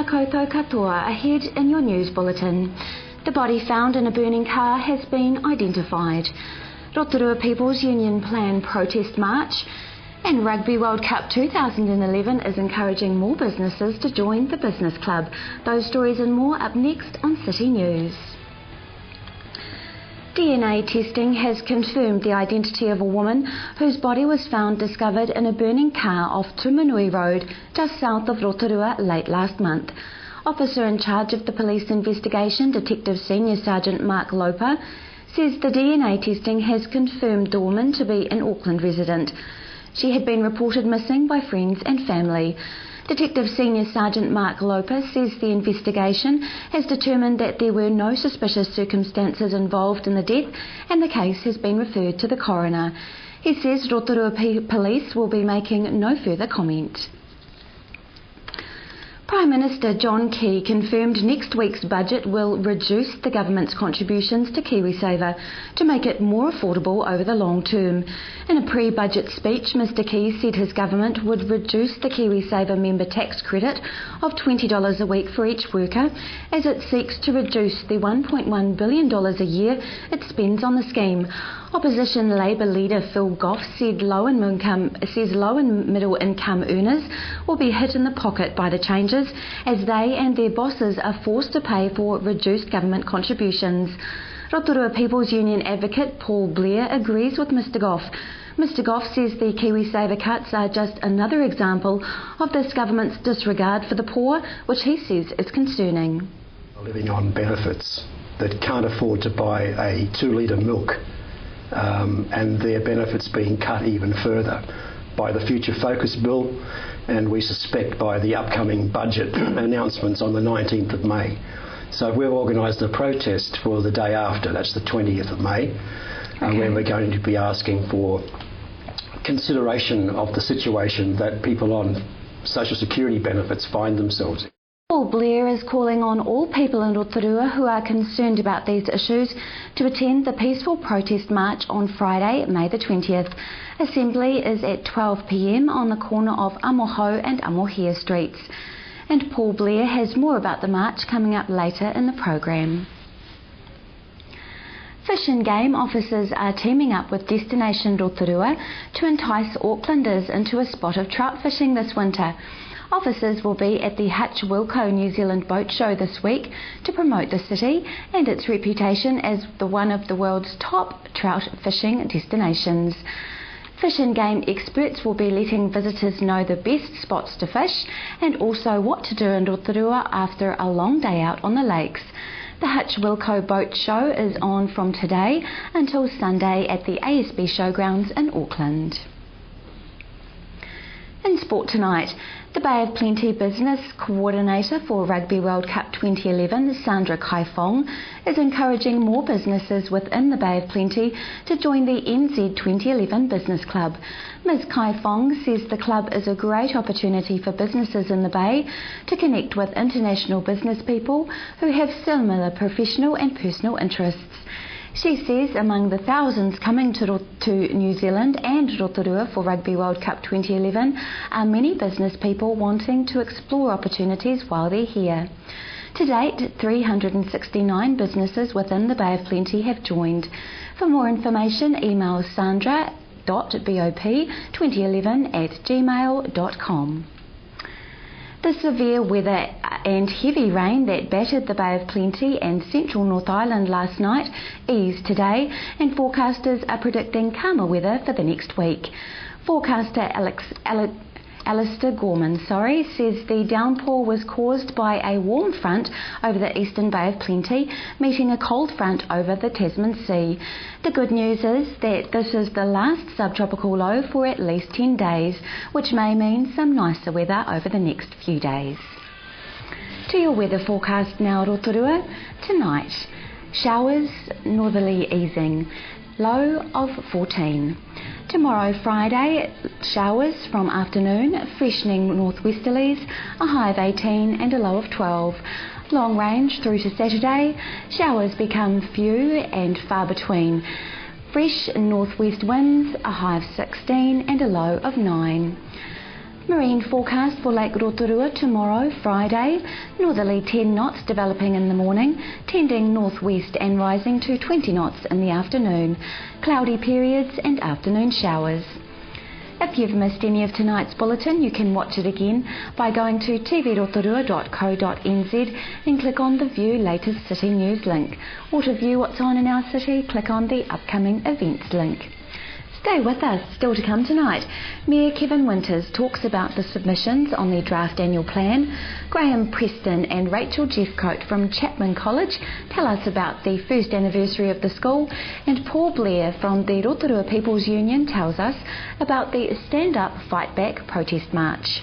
Tēnā koutou katoa, ahead in your news bulletin. The body found in a burning car has been identified. Rotorua People's Union plan protest march, and Rugby World Cup 2011 is encouraging more businesses to join the business club. Those stories and more up next on City News. DNA testing has confirmed the identity of a woman whose body was found discovered in a burning car off Tumanui Road, just south of Rotorua, late last month. Officer in charge of the police investigation, Detective Senior Sergeant Mark Loper, says the DNA testing has confirmed the woman to be an Auckland resident. She had been reported missing by friends and family. Detective Senior Sergeant Mark Loper says the investigation has determined that there were no suspicious circumstances involved in the death and the case has been referred to the coroner. He says Rotorua Police will be making no further comment. Prime Minister John Key confirmed next week's budget will reduce the government's contributions to KiwiSaver to make it more affordable over the long term. In a pre-budget speech, Mr Key said his government would reduce the KiwiSaver member tax credit of $20 a week for each worker as it seeks to reduce the $1.1 billion a year it spends on the scheme. Opposition Labour leader Phil Goff says low and middle income earners will be hit in the pocket by the changes as they and their bosses are forced to pay for reduced government contributions. Rotorua People's Union advocate Paul Blair agrees with Mr Goff. Mr Goff says the KiwiSaver cuts are just another example of this government's disregard for the poor, which he says is concerning. Living on benefits that can't afford to buy a 2-litre milk. And their benefits being cut even further by the Future Focus bill, and we suspect by the upcoming budget announcements on the 19th of May. So we've organised a protest for the day after, that's the 20th of May, where we're going to be asking for consideration of the situation that people on social security benefits find themselves in. Paul Blair is calling on all people in Rotorua who are concerned about these issues to attend the peaceful protest march on Friday, May the 20th. Assembly is at 12 p.m. on the corner of Amoho and Amohia Streets. And Paul Blair has more about the march coming up later in the programme. Fish and Game officers are teaming up with Destination Rotorua to entice Aucklanders into a spot of trout fishing this winter. Officers will be at the Hutch Wilco New Zealand Boat Show this week to promote the city and its reputation as one of the world's top trout fishing destinations. Fish and Game experts will be letting visitors know the best spots to fish and also what to do in Rotorua after a long day out on the lakes. The Hutch Wilco Boat Show is on from today until Sunday at the ASB Showgrounds in Auckland. In sport tonight, the Bay of Plenty Business Coordinator for Rugby World Cup 2011, Sandra Kaifong, is encouraging more businesses within the Bay of Plenty to join the NZ 2011 Business Club. Ms Kaifong says the club is a great opportunity for businesses in the Bay to connect with international business people who have similar professional and personal interests. She says among the thousands coming to New Zealand and Rotorua for Rugby World Cup 2011 are many business people wanting to explore opportunities while they're here. To date, 369 businesses within the Bay of Plenty have joined. For more information, email sandra.bop2011@gmail.com. The severe weather and heavy rain that battered the Bay of Plenty and central North Island last night eased today, and forecasters are predicting calmer weather for the next week. Forecaster Alistair Gorman says the downpour was caused by a warm front over the eastern Bay of Plenty meeting a cold front over the Tasman Sea. The good news is that this is the last subtropical low for at least 10 days, which may mean some nicer weather over the next few days. To your weather forecast now, Rotorua. Tonight, showers, northerly easing, low of 14. Tomorrow, Friday, showers from afternoon, freshening northwesterlies, a high of 18 and a low of 12. Long range through to Saturday, showers become few and far between. Fresh northwest winds, a high of 16 and a low of 9. Marine forecast for Lake Rotorua tomorrow, Friday. Northerly 10 knots developing in the morning, tending northwest and rising to 20 knots in the afternoon. Cloudy periods and afternoon showers. If you've missed any of tonight's bulletin, you can watch it again by going to tvrotorua.co.nz and click on the View Latest City News link. Or to view what's on in our city, click on the Upcoming Events link. Stay with us. Still to come tonight, Mayor Kevin Winters talks about the submissions on the draft annual plan. Graham Preston and Rachel Jeffcoat from Chapman College tell us about the first anniversary of the school, and Paul Blair from the Rotorua People's Union tells us about the Stand Up Fight Back protest march.